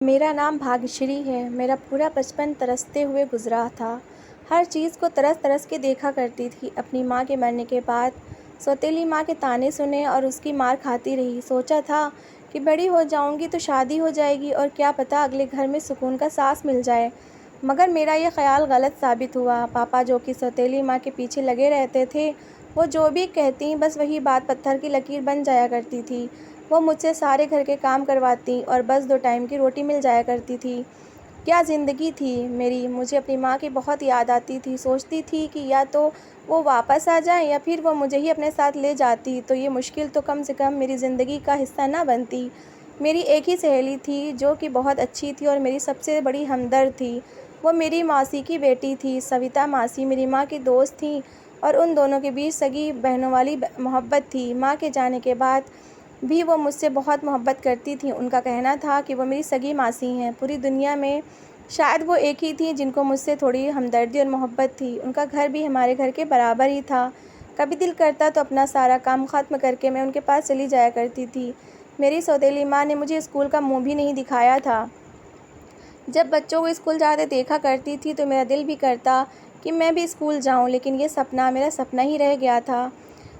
मेरा नाम भाग्यश्री है। मेरा पूरा बचपन तरसते हुए गुजरा था। हर चीज़ को तरस तरस के देखा करती थी। अपनी माँ के मरने के बाद सौतेली माँ के ताने सुने और उसकी मार खाती रही। सोचा था कि बड़ी हो जाऊंगी तो शादी हो जाएगी और क्या पता अगले घर में सुकून का सांस मिल जाए। मगर मेरा ये ख्याल गलत साबित हुआ। पापा जो कि सौतेली माँ के पीछे लगे रहते थे, वो जो भी कहती बस वही बात पत्थर की लकीर बन जाया करती थी। वो मुझसे सारे घर के काम करवाती और बस 2 टाइम की रोटी मिल जाया करती थी। क्या ज़िंदगी थी मेरी। मुझे अपनी माँ की बहुत याद आती थी। सोचती थी कि या तो वो वापस आ जाए या फिर वो मुझे ही अपने साथ ले जाती तो ये मुश्किल तो कम से कम मेरी ज़िंदगी का हिस्सा ना बनती। मेरी एक ही सहेली थी जो कि बहुत अच्छी थी और मेरी सबसे बड़ी हमदर्द थी। वो मेरी मौसी की बेटी थी। सविता मौसी मेरी माँ की दोस्त थी और उन दोनों के बीच सगी बहनों वाली मोहब्बत थी। माँ के जाने के बाद भी वो मुझसे बहुत मोहब्बत करती थी। उनका कहना था कि वो मेरी सगी मासी हैं। पूरी दुनिया में शायद वो एक ही थी जिनको मुझसे थोड़ी हमदर्दी और मोहब्बत थी। उनका घर भी हमारे घर के बराबर ही था। कभी दिल करता तो अपना सारा काम ख़त्म करके मैं उनके पास चली जाया करती थी। मेरी सौतेली माँ ने मुझे स्कूल का मुँह भी नहीं दिखाया था। जब बच्चों को स्कूल जाते देखा करती थी तो मेरा दिल भी करता कि मैं भी स्कूल जाऊं, लेकिन ये सपना मेरा सपना ही रह गया था।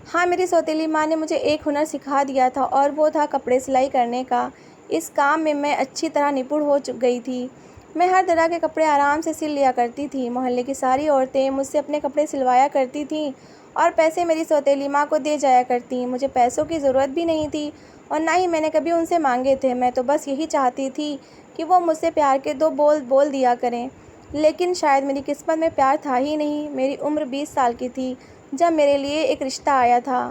हाँ, मेरी सौतेली माँ ने मुझे एक हुनर सिखा दिया था और वो था कपड़े सिलाई करने का। इस काम में मैं अच्छी तरह निपुण हो गई थी। मैं हर तरह के कपड़े आराम से सिल लिया करती थी। मोहल्ले की सारी औरतें मुझसे अपने कपड़े सिलवाया करती थीं और पैसे मेरी सौतेली माँ को दे जाया करती। मुझे पैसों की ज़रूरत भी नहीं थी और ना ही मैंने कभी उनसे मांगे थे। मैं तो बस यही चाहती थी कि वो मुझसे प्यार के 2 बोल बोल दिया करें। लेकिन शायद मेरी किस्मत में प्यार था ही नहीं। मेरी उम्र 20 साल की थी जब मेरे लिए एक रिश्ता आया था।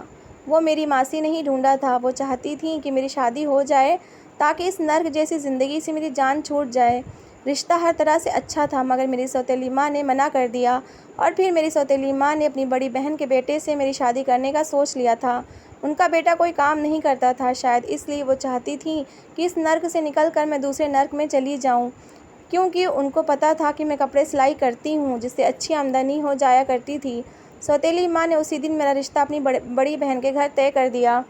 वो मेरी मासी ने ही ढूंढा था। वो चाहती थी कि मेरी शादी हो जाए ताकि इस नर्क जैसी ज़िंदगी से मेरी जान छूट जाए। रिश्ता हर तरह से अच्छा था मगर मेरी सौतेली माँ ने मना कर दिया और फिर मेरी सौतेली माँ ने अपनी बड़ी बहन के बेटे से मेरी शादी करने का सोच लिया था। उनका बेटा कोई काम नहीं करता था, शायद इसलिए वो चाहती थी कि इस नर्क से निकल कर मैं दूसरे नर्क में चली जाऊं, क्योंकि उनको पता था कि मैं कपड़े सिलाई करती हूँ जिससे अच्छी आमदनी हो जाया करती थी। सौतेली माँ ने उसी दिन मेरा रिश्ता अपनी बड़ी बहन के घर तय कर दिया।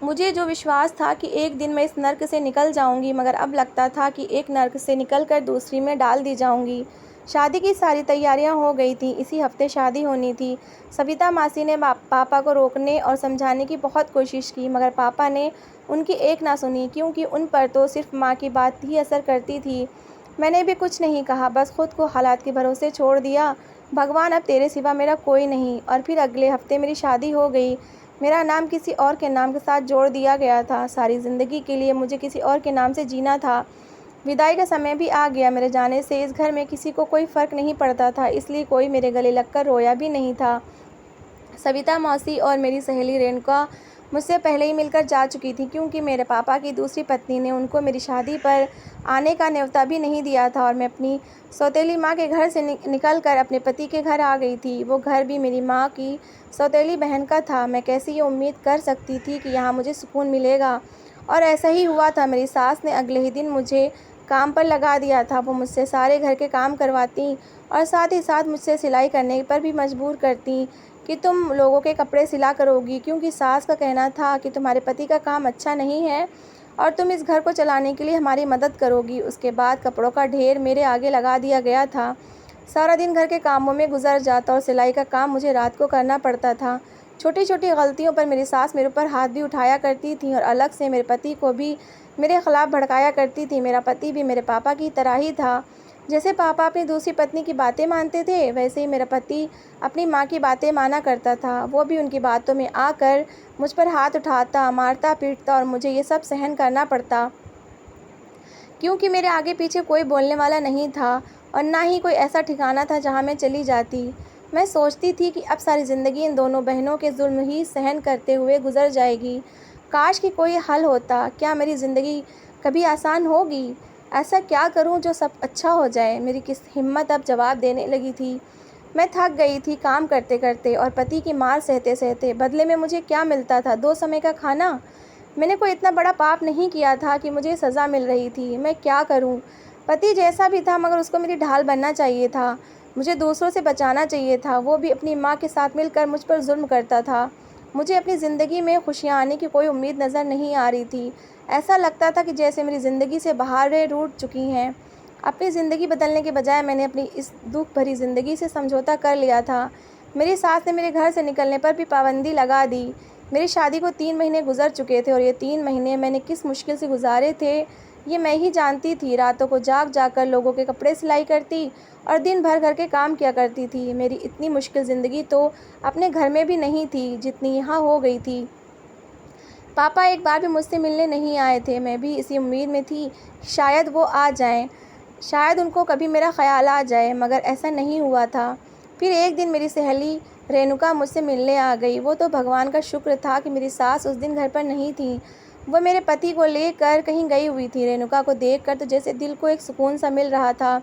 मुझे जो विश्वास था कि एक दिन मैं इस नर्क से निकल जाऊंगी, मगर अब लगता था कि एक नर्क से निकलकर दूसरी में डाल दी जाऊंगी। शादी की सारी तैयारियां हो गई थी। इसी हफ्ते शादी होनी थी। सविता मासी ने पापा को रोकने और समझाने की बहुत कोशिश की मगर पापा ने उनकी एक ना सुनी, क्योंकि उन पर तो सिर्फ माँ की बात ही असर करती थी। मैंने भी कुछ नहीं कहा, बस खुद को हालात के भरोसे छोड़ दिया। भगवान, अब तेरे सिवा मेरा कोई नहीं। और फिर अगले हफ्ते मेरी शादी हो गई। मेरा नाम किसी और के नाम के साथ जोड़ दिया गया था। सारी ज़िंदगी के लिए मुझे किसी और के नाम से जीना था। विदाई का समय भी आ गया। मेरे जाने से इस घर में किसी को कोई फ़र्क नहीं पड़ता था, इसलिए कोई मेरे गले लगकर रोया भी नहीं था। सविता मौसी और मेरी सहेली रेणुका मुझसे पहले ही मिलकर जा चुकी थी, क्योंकि मेरे पापा की दूसरी पत्नी ने उनको मेरी शादी पर आने का न्योता भी नहीं दिया था और मैं अपनी सौतेली माँ के घर से निकल कर अपने पति के घर आ गई थी। वो घर भी मेरी माँ की सौतेली बहन का था। मैं कैसे ये उम्मीद कर सकती थी कि यहाँ मुझे सुकून मिलेगा। और ऐसा ही हुआ था। मेरी सास ने अगले ही दिन मुझे काम पर लगा दिया था। वो मुझसे सारे घर के काम करवाती और साथ ही साथ मुझसे सिलाई करने पर भी मजबूर करती कि तुम लोगों के कपड़े सिला करोगी, क्योंकि सास का कहना था कि तुम्हारे पति का काम अच्छा नहीं है और तुम इस घर को चलाने के लिए हमारी मदद करोगी। उसके बाद कपड़ों का ढेर मेरे आगे लगा दिया गया था। सारा दिन घर के कामों में गुजर जाता और सिलाई का काम मुझे रात को करना पड़ता था। छोटी छोटी गलतियों पर मेरी सास मेरे ऊपर हाथ भी उठाया करती थी और अलग से मेरे पति को भी मेरे खिलाफ़ भड़काया करती थी। मेरा पति भी मेरे पापा की तरह ही था। जैसे पापा अपनी दूसरी पत्नी की बातें मानते थे, वैसे ही मेरा पति अपनी माँ की बातें माना करता था। वो भी उनकी बातों में आकर मुझ पर हाथ उठाता, मारता पीटता और मुझे ये सब सहन करना पड़ता, क्योंकि मेरे आगे पीछे कोई बोलने वाला नहीं था और ना ही कोई ऐसा ठिकाना था जहाँ मैं चली जाती। मैं सोचती थी कि अब सारी ज़िंदगी इन दोनों बहनों के जुल्म ही सहन करते हुए गुजर जाएगी। काश कि कोई हल होता। क्या मेरी ज़िंदगी कभी आसान होगी? ऐसा क्या करूं जो सब अच्छा हो जाए? मेरी किस हिम्मत अब जवाब देने लगी थी। मैं थक गई थी काम करते करते और पति की मार सहते सहते। बदले में मुझे क्या मिलता था? 2 समय का खाना। मैंने कोई इतना बड़ा पाप नहीं किया था कि मुझे सज़ा मिल रही थी। मैं क्या करूं? पति जैसा भी था मगर उसको मेरी ढाल बनना चाहिए था। मुझे दूसरों से बचाना चाहिए था। वो भी अपनी माँ के साथ मिलकर मुझ पर जुल्म करता था। मुझे अपनी ज़िंदगी में खुशियाँ आने की कोई उम्मीद नज़र नहीं आ रही थी। ऐसा लगता था कि जैसे मेरी ज़िंदगी से बहारें रूठ चुकी हैं। अपनी ज़िंदगी बदलने के बजाय मैंने अपनी इस दुःख भरी ज़िंदगी से समझौता कर लिया था। मेरी सास ने मेरे घर से निकलने पर भी पाबंदी लगा दी। मेरी शादी को 3 महीने गुज़र चुके थे और ये 3 महीने मैंने किस मुश्किल से गुज़ारे थे, ये मैं ही जानती थी। रातों को जाग कर लोगों के कपड़े सिलाई करती और दिन भर घर के काम किया करती थी। मेरी इतनी मुश्किल ज़िंदगी तो अपने घर में भी नहीं थी, जितनी यहाँ हो गई थी। पापा एक बार भी मुझसे मिलने नहीं आए थे। मैं भी इसी उम्मीद में थी कि शायद वो आ जाएं, शायद उनको कभी मेरा ख़्याल आ जाए, मगर ऐसा नहीं हुआ था। फिर एक दिन मेरी सहेली रेणुका मुझसे मिलने आ गई। वो तो भगवान का शुक्र था कि मेरी सास उस दिन घर पर नहीं थी। वो मेरे पति को लेकर कहीं गई हुई थी। रेणुका को देखकर तो जैसे दिल को एक सुकून सा मिल रहा था।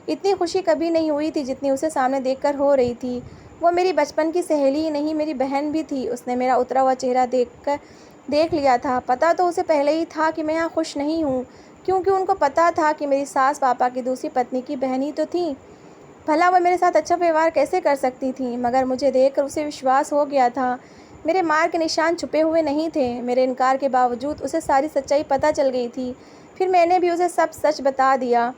इतनी खुशी कभी नहीं हुई थी जितनी उसे सामने देखकर हो रही थी। वो मेरी बचपन की सहेली ही नहीं, मेरी बहन भी थी। उसने मेरा उतरा हुआ चेहरा देख लिया था। पता तो उसे पहले ही था कि मैं यहाँ खुश नहीं हूँ, क्योंकि उनको पता था कि मेरी सास पापा की दूसरी पत्नी की बहन ही तो थी। भला वह मेरे साथ अच्छा व्यवहार कैसे कर सकती थी, मगर मुझे देखकर उसे विश्वास हो गया था। मेरे मार के निशान छुपे हुए नहीं थे। मेरे इनकार के बावजूद उसे सारी सच्चाई पता चल गई थी। फिर मैंने भी उसे सब सच बता दिया।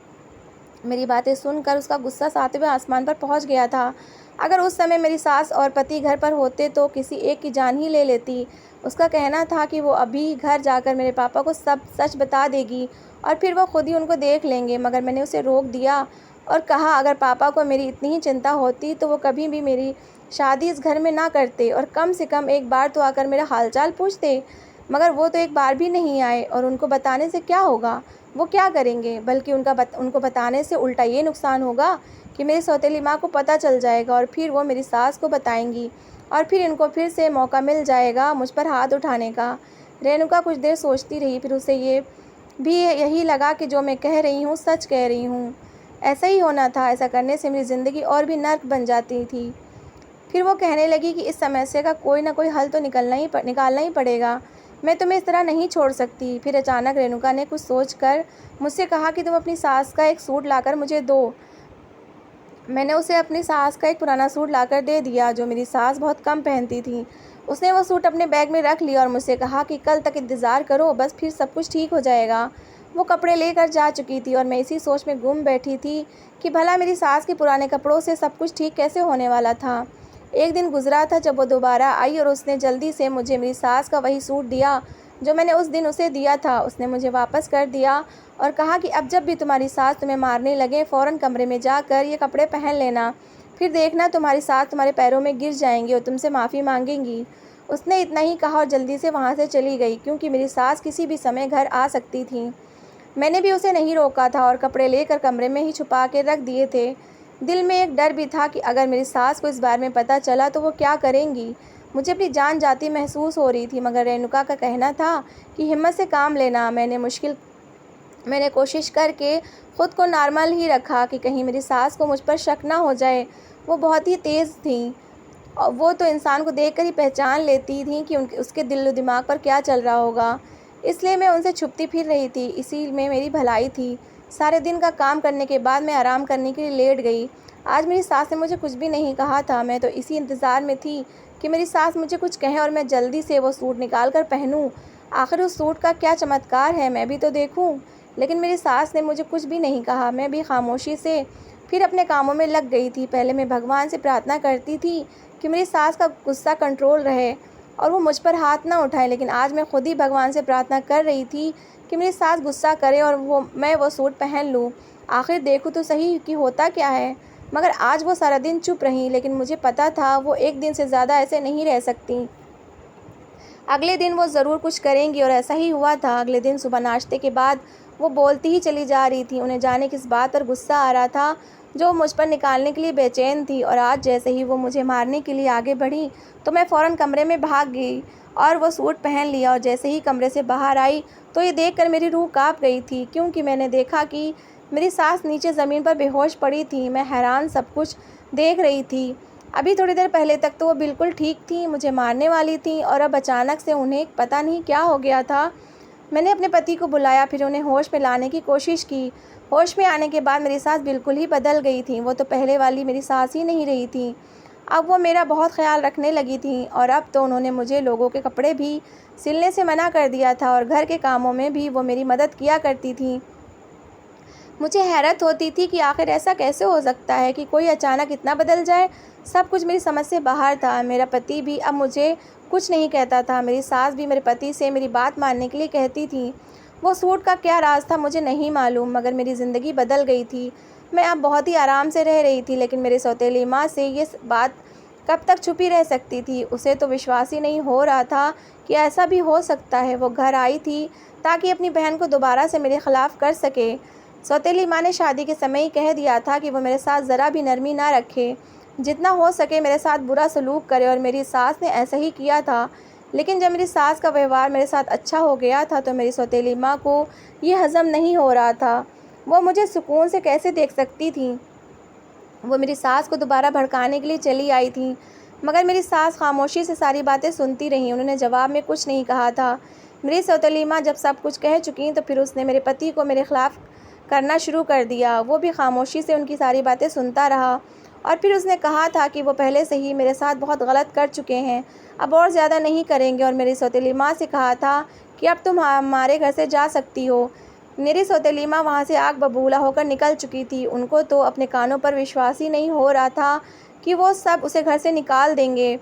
मेरी बातें सुनकर उसका गुस्सा 7वें आसमान पर पहुंच गया था। अगर उस समय मेरी सास और पति घर पर होते तो किसी एक की जान ही ले लेती। उसका कहना था कि वो अभी घर जाकर मेरे पापा को सब सच बता देगी और फिर वो खुद ही उनको देख लेंगे, मगर मैंने उसे रोक दिया और कहा अगर पापा को मेरी इतनी ही चिंता होती तो वो कभी भी मेरी शादी इस घर में ना करते और कम से कम एक बार तो आकर मेरा हालचाल पूछते। मगर वो तो एक बार भी नहीं आए और उनको बताने से क्या होगा, वो क्या करेंगे? बल्कि उनको बताने से उल्टा ये नुकसान होगा कि मेरी सौतेली माँ को पता चल जाएगा और फिर वो मेरी सास को बताएंगी और फिर इनको फिर से मौका मिल जाएगा मुझ पर हाथ उठाने का। रेणुका कुछ देर सोचती रही, फिर उसे ये भी यही लगा कि जो मैं कह रही हूँ सच कह रही हूँ। ऐसा ही होना था। ऐसा करने से मेरी ज़िंदगी और भी नर्क बन जाती थी। फिर वो कहने लगी कि इस समस्या का कोई ना कोई हल तो निकालना ही पड़ेगा। मैं तुम्हें इस तरह नहीं छोड़ सकती। फिर अचानक रेणुका ने कुछ सोचकर मुझसे कहा कि तुम अपनी सास का एक सूट लाकर मुझे दो। मैंने उसे अपनी सास का एक पुराना सूट लाकर दे दिया जो मेरी सास बहुत कम पहनती थी। उसने वो सूट अपने बैग में रख लिया और मुझसे कहा कि कल तक इंतज़ार करो, बस फिर सब कुछ ठीक हो जाएगा। वो कपड़े लेकर जा चुकी थी और मैं इसी सोच में गुम बैठी थी कि भला मेरी सास के पुराने कपड़ों से सब कुछ ठीक कैसे होने वाला था। एक दिन गुजरा था जब वो दोबारा आई और उसने जल्दी से मुझे मेरी सास का वही सूट दिया जो मैंने उस दिन उसे दिया था। उसने मुझे वापस कर दिया और कहा कि अब जब भी तुम्हारी सास तुम्हें मारने लगे फ़ौरन कमरे में जाकर ये कपड़े पहन लेना, फिर देखना तुम्हारी सास तुम्हारे पैरों में गिर जाएंगी और तुमसे माफ़ी मांगेंगी। उसने इतना ही कहा और जल्दी से वहाँ से चली गई, क्योंकि मेरी सास किसी भी समय घर आ सकती थी। मैंने भी उसे नहीं रोका था और कपड़े लेकर कमरे में ही छुपा के रख दिए थे। दिल में एक डर भी था कि अगर मेरी सास को इस बारे में पता चला तो वो क्या करेंगी। मुझे अपनी जान जाती महसूस हो रही थी, मगर रेणुका का कहना था कि हिम्मत से काम लेना। मैंने कोशिश करके ख़ुद को नॉर्मल ही रखा कि कहीं मेरी सास को मुझ पर शक ना हो जाए। वो बहुत ही तेज़ थी और वो तो इंसान को देखकर ही पहचान लेती थी कि उसके दिल दिमाग पर क्या चल रहा होगा। इसलिए मैं उनसे छुपती फिर रही थी। इसी में मेरी भलाई थी। सारे दिन का काम करने के बाद मैं आराम करने के लिए लेट गई। आज मेरी सास ने मुझे कुछ भी नहीं कहा था। मैं तो इसी इंतज़ार में थी कि मेरी सास मुझे कुछ कहे और मैं जल्दी से वो सूट निकाल कर पहनूं। आखिर उस सूट का क्या चमत्कार है, मैं भी तो देखूं। लेकिन मेरी सास ने मुझे कुछ भी नहीं कहा। मैं भी खामोशी से फिर अपने कामों में लग गई थी। पहले मैं भगवान से प्रार्थना करती थी कि मेरी सास का गुस्सा कंट्रोल रहे और वो मुझ पर हाथ ना उठाए, लेकिन आज मैं खुद ही भगवान से प्रार्थना कर रही थी कि मेरी सास गुस्सा करे और मैं वो सूट पहन लूँ। आखिर देखूँ तो सही कि होता क्या है। मगर आज वो सारा दिन चुप रहीं, लेकिन मुझे पता था वो एक दिन से ज़्यादा ऐसे नहीं रह सकती। अगले दिन वो ज़रूर कुछ करेंगी और ऐसा ही हुआ था। अगले दिन सुबह नाश्ते के बाद वो बोलती ही चली जा रही थी। उन्हें जाने किस बात पर गुस्सा आ रहा था जो मुझ पर निकालने के लिए बेचैन थी। और आज जैसे ही वो मुझे मारने के लिए आगे बढ़ी तो मैं फ़ौरन कमरे में भाग गई और वो सूट पहन लिया। और जैसे ही कमरे से बाहर आई तो ये देखकर मेरी रूह काँप गई थी, क्योंकि मैंने देखा कि मेरी सास नीचे ज़मीन पर बेहोश पड़ी थी। मैं हैरान सब कुछ देख रही थी। अभी थोड़ी देर पहले तक तो वो बिल्कुल ठीक थी, मुझे मारने वाली थी, और अब अचानक से उन्हें पता नहीं क्या हो गया था। मैंने अपने पति को बुलाया, फिर उन्हें होश में लाने की कोशिश की। होश में आने के बाद मेरी सास बिल्कुल ही बदल गई थी। वो तो पहले वाली मेरी सास ही नहीं रही थी। अब वो मेरा बहुत ख्याल रखने लगी थीं और अब तो उन्होंने मुझे लोगों के कपड़े भी सिलने से मना कर दिया था और घर के कामों में भी वो मेरी मदद किया करती थीं। मुझे हैरत होती थी कि आखिर ऐसा कैसे हो सकता है कि कोई अचानक इतना बदल जाए। सब कुछ मेरी समझ से बाहर था। मेरा पति भी अब मुझे कुछ नहीं कहता था। मेरी सास भी मेरे पति से मेरी बात मानने के लिए कहती थी। वो सूट का क्या राज था मुझे नहीं मालूम, मगर मेरी ज़िंदगी बदल गई थी। मैं अब बहुत ही आराम से रह रही थी, लेकिन मेरी सौतेली माँ से ये बात कब तक छुपी रह सकती थी। उसे तो विश्वास ही नहीं हो रहा था कि ऐसा भी हो सकता है। वो घर आई थी ताकि अपनी बहन को दोबारा से मेरे खिलाफ़ कर सके। सौतेली माँ ने शादी के समय ही कह दिया था कि वो मेरे साथ ज़रा भी नरमी ना रखे, जितना हो सके मेरे साथ बुरा सलूक करे, और मेरी सास ने ऐसा ही किया था। लेकिन जब मेरी सास का व्यवहार मेरे साथ अच्छा हो गया था तो मेरी सौतेली माँ को ये हज़म नहीं हो रहा था। वो मुझे सुकून से कैसे देख सकती थी। वो मेरी सास को दोबारा भड़काने के लिए चली आई थी, मगर मेरी सास खामोशी से सारी बातें सुनती रहीं। उन्होंने जवाब में कुछ नहीं कहा था। मेरी सौतेली माँ जब सब कुछ कह चुकी तो फिर उसने मेरे पति को मेरे खिलाफ़ करना शुरू कर दिया। वो भी खामोशी से उनकी सारी बातें सुनता रहा और फिर उसने कहा था कि वो पहले से ही मेरे साथ बहुत गलत कर चुके हैं, अब और ज़्यादा नहीं करेंगे। और मेरी सौतेली माँ से कहा था कि अब तुम हमारे घर से जा सकती हो। मेरी सौतेली माँ वहाँ से आग बबूला होकर निकल चुकी थी। उनको तो अपने कानों पर विश्वास ही नहीं हो रहा था कि वो सब उसे घर से निकाल देंगे।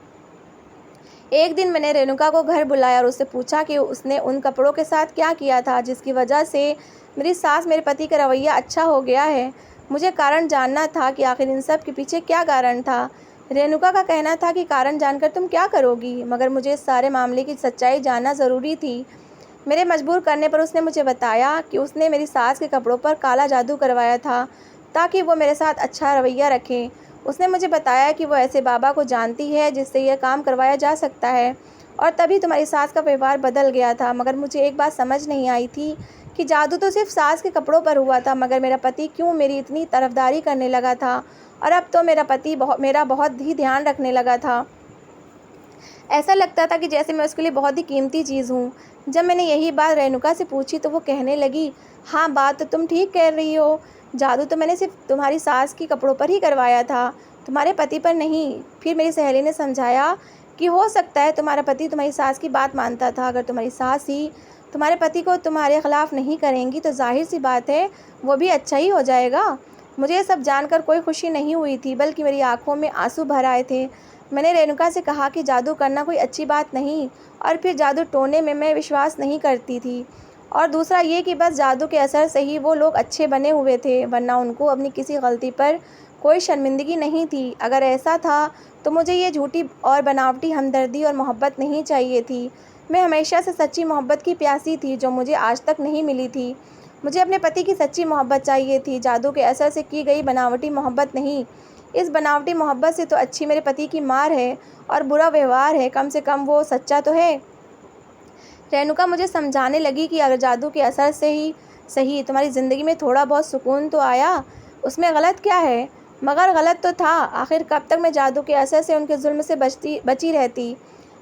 एक दिन मैंने रेणुका को घर बुलाया और उससे पूछा कि उसने उन कपड़ों के साथ क्या किया था जिसकी वजह से मेरी सास मेरे पति का रवैया अच्छा हो गया है। मुझे कारण जानना था कि आखिर इन सब के पीछे क्या कारण था। रेणुका का कहना था कि कारण जानकर तुम क्या करोगी, मगर मुझे इस सारे मामले की सच्चाई जानना ज़रूरी थी। मेरे मजबूर करने पर उसने मुझे बताया कि उसने मेरी सास के कपड़ों पर काला जादू करवाया था ताकि वो मेरे साथ अच्छा रवैया रखें। उसने मुझे बताया कि वो ऐसे बाबा को जानती है जिससे यह काम करवाया जा सकता है, और तभी तुम्हारी सास का व्यवहार बदल गया था। मगर मुझे एक बात समझ नहीं आई थी कि जादू तो सिर्फ सास के कपड़ों पर हुआ था, मगर मेरा पति क्यों मेरी इतनी तरफदारी करने लगा था, और अब तो मेरा पति मेरा बहुत ही ध्यान रखने लगा था। ऐसा लगता था कि जैसे मैं उसके लिए बहुत ही कीमती चीज़ हूँ। जब मैंने यही बात रेणुका से पूछी तो वो कहने लगी, हाँ बात तो तुम ठीक कह रही हो, जादू तो मैंने सिर्फ तुम्हारी सास के कपड़ों पर ही करवाया था, तुम्हारे पति पर नहीं। फिर मेरी सहेली ने समझाया कि हो सकता है तुम्हारा पति तुम्हारी सास की बात मानता था। अगर तुम्हारी सास ही तुम्हारे पति को तुम्हारे खिलाफ़ नहीं करेंगी तो जाहिर सी बात है वो भी अच्छा ही हो जाएगा। मुझे ये सब जानकर कोई खुशी नहीं हुई थी, बल्कि मेरी आंखों में आंसू भर आए थे। मैंने रेणुका से कहा कि जादू करना कोई अच्छी बात नहीं, और फिर जादू टोने में मैं विश्वास नहीं करती थी। और दूसरा ये कि बस जादू के असर से ही वो लोग अच्छे बने हुए थे, वरना उनको अपनी किसी गलती पर कोई शर्मिंदगी नहीं थी। अगर ऐसा था तो मुझे ये झूठी और बनावटी हमदर्दी और मोहब्बत नहीं चाहिए थी। मैं हमेशा से सच्ची मोहब्बत की प्यासी थी, जो मुझे आज तक नहीं मिली थी। मुझे अपने पति की सच्ची मोहब्बत चाहिए थी, जादू के असर से की गई बनावटी मोहब्बत नहीं। इस बनावटी मोहब्बत से तो अच्छी मेरे पति की मार है और बुरा व्यवहार है, कम से कम वो सच्चा तो है। रेणुका मुझे समझाने लगी कि अगर जादू के असर से ही सही तुम्हारी ज़िंदगी में थोड़ा बहुत सुकून तो आया, उसमें गलत क्या है। मगर गलत तो था, आखिर कब तक मैं जादू के असर से उनके जुल्म से बची रहती।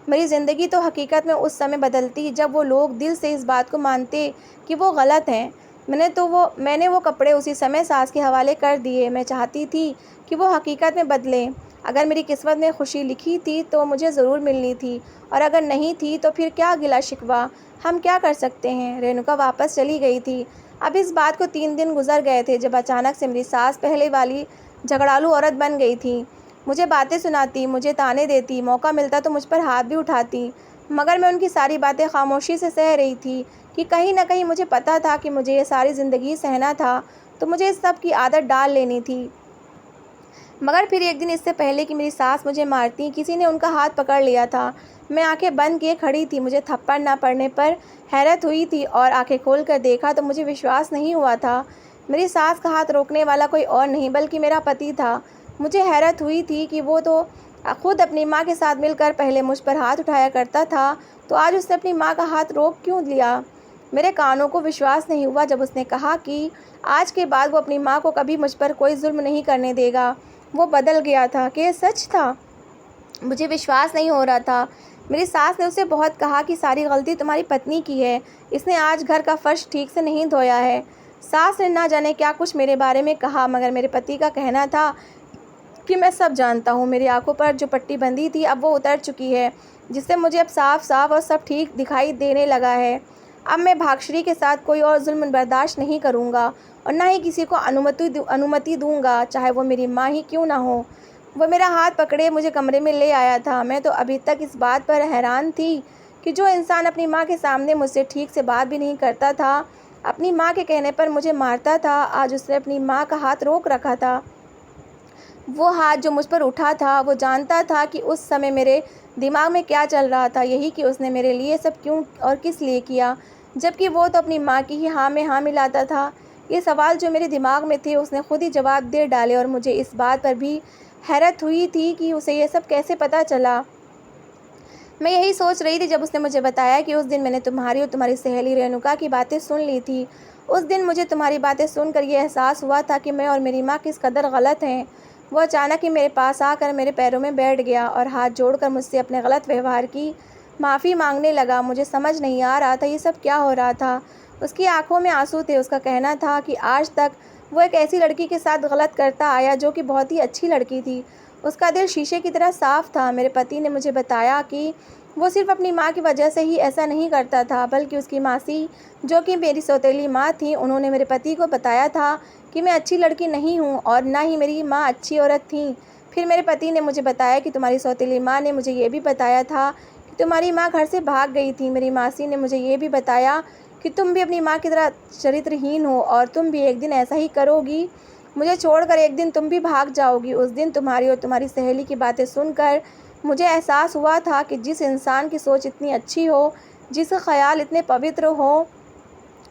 मेरी ज़िंदगी तो हकीकत में उस समय बदलती जब वो लोग दिल से इस बात को मानते कि वो गलत हैं। मैंने वो कपड़े उसी समय सास के हवाले कर दिए। मैं चाहती थी कि वो हकीकत में बदलें। अगर मेरी किस्मत में खुशी लिखी थी तो मुझे ज़रूर मिलनी थी, और अगर नहीं थी तो फिर क्या गिला शिकवा, हम क्या कर सकते हैं। रेणुका वापस चली गई थी। अब इस बात को 3 दिन गुजर गए थे जब अचानक से मेरी सास पहले वाली झगड़ालू औरत बन गई थी। मुझे बातें सुनाती, मुझे ताने देती, मौका मिलता तो मुझ पर हाथ भी उठाती, मगर मैं उनकी सारी बातें खामोशी से सह रही थी कि कहीं ना कहीं मुझे पता था कि मुझे ये सारी ज़िंदगी सहना था, तो मुझे इस सब की आदत डाल लेनी थी। मगर फिर एक दिन, इससे पहले कि मेरी सास मुझे मारती, किसी ने उनका हाथ पकड़ लिया था। मैं आंखें बंद किए खड़ी थी। मुझे थप्पड़ ना पड़ने पर हैरत हुई थी, और आंखें खोल कर देखा तो मुझे विश्वास नहीं हुआ था। मेरी सास का हाथ रोकने वाला कोई और नहीं बल्कि मेरा पति था। मुझे हैरत हुई थी कि वो तो खुद अपनी माँ के साथ मिलकर पहले मुझ पर हाथ उठाया करता था, तो आज उसने अपनी माँ का हाथ रोक क्यों लिया। मेरे कानों को विश्वास नहीं हुआ जब उसने कहा कि आज के बाद वो अपनी माँ को कभी मुझ पर कोई जुल्म नहीं करने देगा। वो बदल गया था कि ये सच था। मुझे विश्वास नहीं हो रहा था। मेरी सास ने उसे बहुत कहा कि सारी गलती तुम्हारी पत्नी की है, इसने आज घर का फर्श ठीक से नहीं धोया है। सास ने ना जाने क्या कुछ मेरे बारे में कहा, मगर मेरे पति का कहना था जबकि मैं सब जानता हूँ। मेरी आंखों पर जो पट्टी बंधी थी अब वो उतर चुकी है, जिससे मुझे अब साफ साफ और सब ठीक दिखाई देने लगा है। अब मैं भाग्यश्री के साथ कोई और जुल्म बर्दाश्त नहीं करूँगा और ना ही किसी को अनुमति दूँगा, चाहे वो मेरी माँ ही क्यों ना हो। वो मेरा हाथ पकड़े मुझे कमरे में ले आया था। मैं तो अभी तक इस बात पर हैरान थी कि जो इंसान अपनी माँ के सामने मुझसे ठीक से बात भी नहीं करता था, अपनी माँ के कहने पर मुझे मारता था, आज उसने अपनी माँ का हाथ रोक रखा था। वो हाथ जो मुझ पर उठा था, वो जानता था कि उस समय मेरे दिमाग में क्या चल रहा था, यही कि उसने मेरे लिए सब क्यों और किस लिए किया, जबकि वो तो अपनी माँ की ही हाँ में हाँ मिलाता था। ये सवाल जो मेरे दिमाग में थे उसने खुद ही जवाब दे डाले और मुझे इस बात पर भी हैरत हुई थी कि उसे ये सब कैसे पता चला। मैं यही सोच रही थी जब उसने मुझे बताया कि उस दिन मैंने तुम्हारी और तुम्हारी सहेली रेणुका की बातें सुन ली थी। उस दिन मुझे तुम्हारी बातें सुनकर ये एहसास हुआ था कि मैं और मेरी माँ किस कदर गलत हैं। वो अचानक ही मेरे पास आकर मेरे पैरों में बैठ गया और हाथ जोड़कर मुझसे अपने गलत व्यवहार की माफ़ी मांगने लगा। मुझे समझ नहीं आ रहा था ये सब क्या हो रहा था। उसकी आंखों में आंसू थे। उसका कहना था कि आज तक वो एक ऐसी लड़की के साथ गलत करता आया जो कि बहुत ही अच्छी लड़की थी। उसका दिल शीशे की तरह साफ था। मेरे पति ने मुझे बताया कि वो सिर्फ अपनी माँ की वजह से ही ऐसा नहीं करता था, बल्कि उसकी मासी जो कि मेरी सौतेली माँ थी, उन्होंने मेरे पति को बताया था कि मैं अच्छी लड़की नहीं हूँ और ना ही मेरी माँ अच्छी औरत थी। फिर मेरे पति ने मुझे बताया कि तुम्हारी सौतेली माँ ने मुझे ये भी बताया था कि तुम्हारी माँ घर से भाग गई थी। मेरी मासी ने मुझे ये भी बताया कि तुम भी अपनी माँ की तरह चरित्रहीन हो और तुम भी एक दिन ऐसा ही करोगी। मुझे छोड़कर एक दिन तुम भी भाग जाओगी। उस दिन तुम्हारी और तुम्हारी सहेली की बातें सुनकर मुझे एहसास हुआ था कि जिस इंसान की सोच इतनी अच्छी हो, जिसके ख्याल इतने पवित्र हो,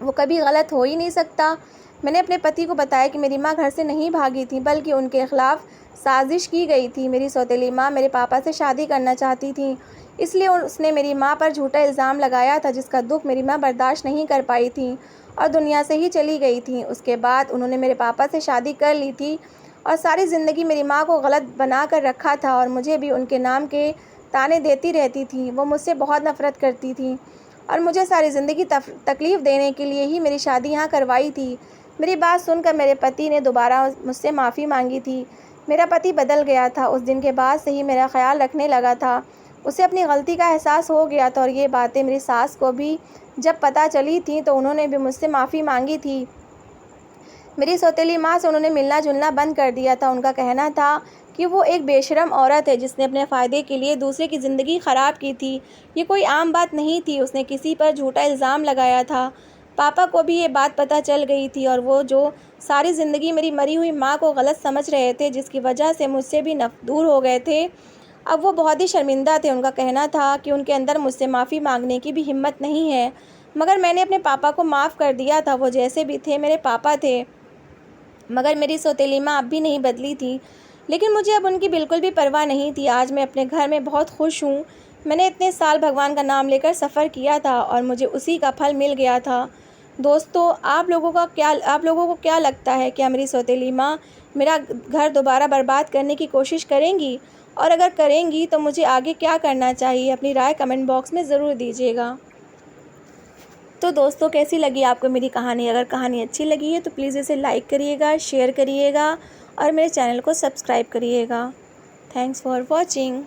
वो कभी गलत हो ही नहीं सकता। मैंने अपने पति को बताया कि मेरी माँ घर से नहीं भागी थी, बल्कि उनके खिलाफ साजिश की गई थी। मेरी सौतेली माँ मेरे पापा से शादी करना चाहती थी, इसलिए उसने मेरी माँ पर झूठा इल्ज़ाम लगाया था, जिसका दुख मेरी माँ बर्दाश्त नहीं कर पाई थी और दुनिया से ही चली गई थी। उसके बाद उन्होंने मेरे पापा से शादी कर ली थी और सारी ज़िंदगी मेरी माँ को गलत बना कर रखा था और मुझे भी उनके नाम के ताने देती रहती थी। वो मुझसे बहुत नफ़रत करती थी और मुझे सारी ज़िंदगी तकलीफ़ देने के लिए ही मेरी शादी यहाँ करवाई थी। मेरी बात सुनकर मेरे पति ने दोबारा मुझसे माफ़ी मांगी थी। मेरा पति बदल गया था। उस दिन के बाद से ही मेरा ख्याल रखने लगा था। उसे अपनी गलती का एहसास हो गया था और ये बातें मेरी सास को भी जब पता चली थी तो उन्होंने भी मुझसे माफ़ी मांगी थी। मेरी सौतेली माँ से उन्होंने मिलना जुलना बंद कर दिया था। उनका कहना था कि वो एक बेशरम औरत है जिसने अपने फ़ायदे के लिए दूसरे की ज़िंदगी ख़राब की थी। ये कोई आम बात नहीं थी। उसने किसी पर झूठा इल्ज़ाम लगाया था। पापा को भी ये बात पता चल गई थी और वो जो सारी ज़िंदगी मेरी मरी हुई माँ को गलत समझ रहे थे, जिसकी वजह से मुझसे भी दूर हो गए थे, अब वो बहुत ही शर्मिंदा थे। उनका कहना था कि उनके अंदर मुझसे माफ़ी मांगने की भी हिम्मत नहीं है, मगर मैंने अपने पापा को माफ़ कर दिया था। वो जैसे भी थे मेरे पापा थे। मगर मेरी सौतेली माँ अब भी नहीं बदली थी, लेकिन मुझे अब उनकी बिल्कुल भी परवाह नहीं थी। आज मैं अपने घर में बहुत खुश हूँ। मैंने इतने साल भगवान का नाम लेकर सफ़र किया था और मुझे उसी का फल मिल गया था। दोस्तों, आप लोगों को क्या लगता है, क्या मेरी सौतेली माँ मेरा घर दोबारा बर्बाद करने की कोशिश करेंगी? और अगर करेंगी तो मुझे आगे क्या करना चाहिए? अपनी राय कमेंट बॉक्स में ज़रूर दीजिएगा। तो दोस्तों, कैसी लगी आपको मेरी कहानी? अगर कहानी अच्छी लगी है तो प्लीज़ इसे लाइक करिएगा, शेयर करिएगा और मेरे चैनल को सब्सक्राइब करिएगा। Thanks for watching.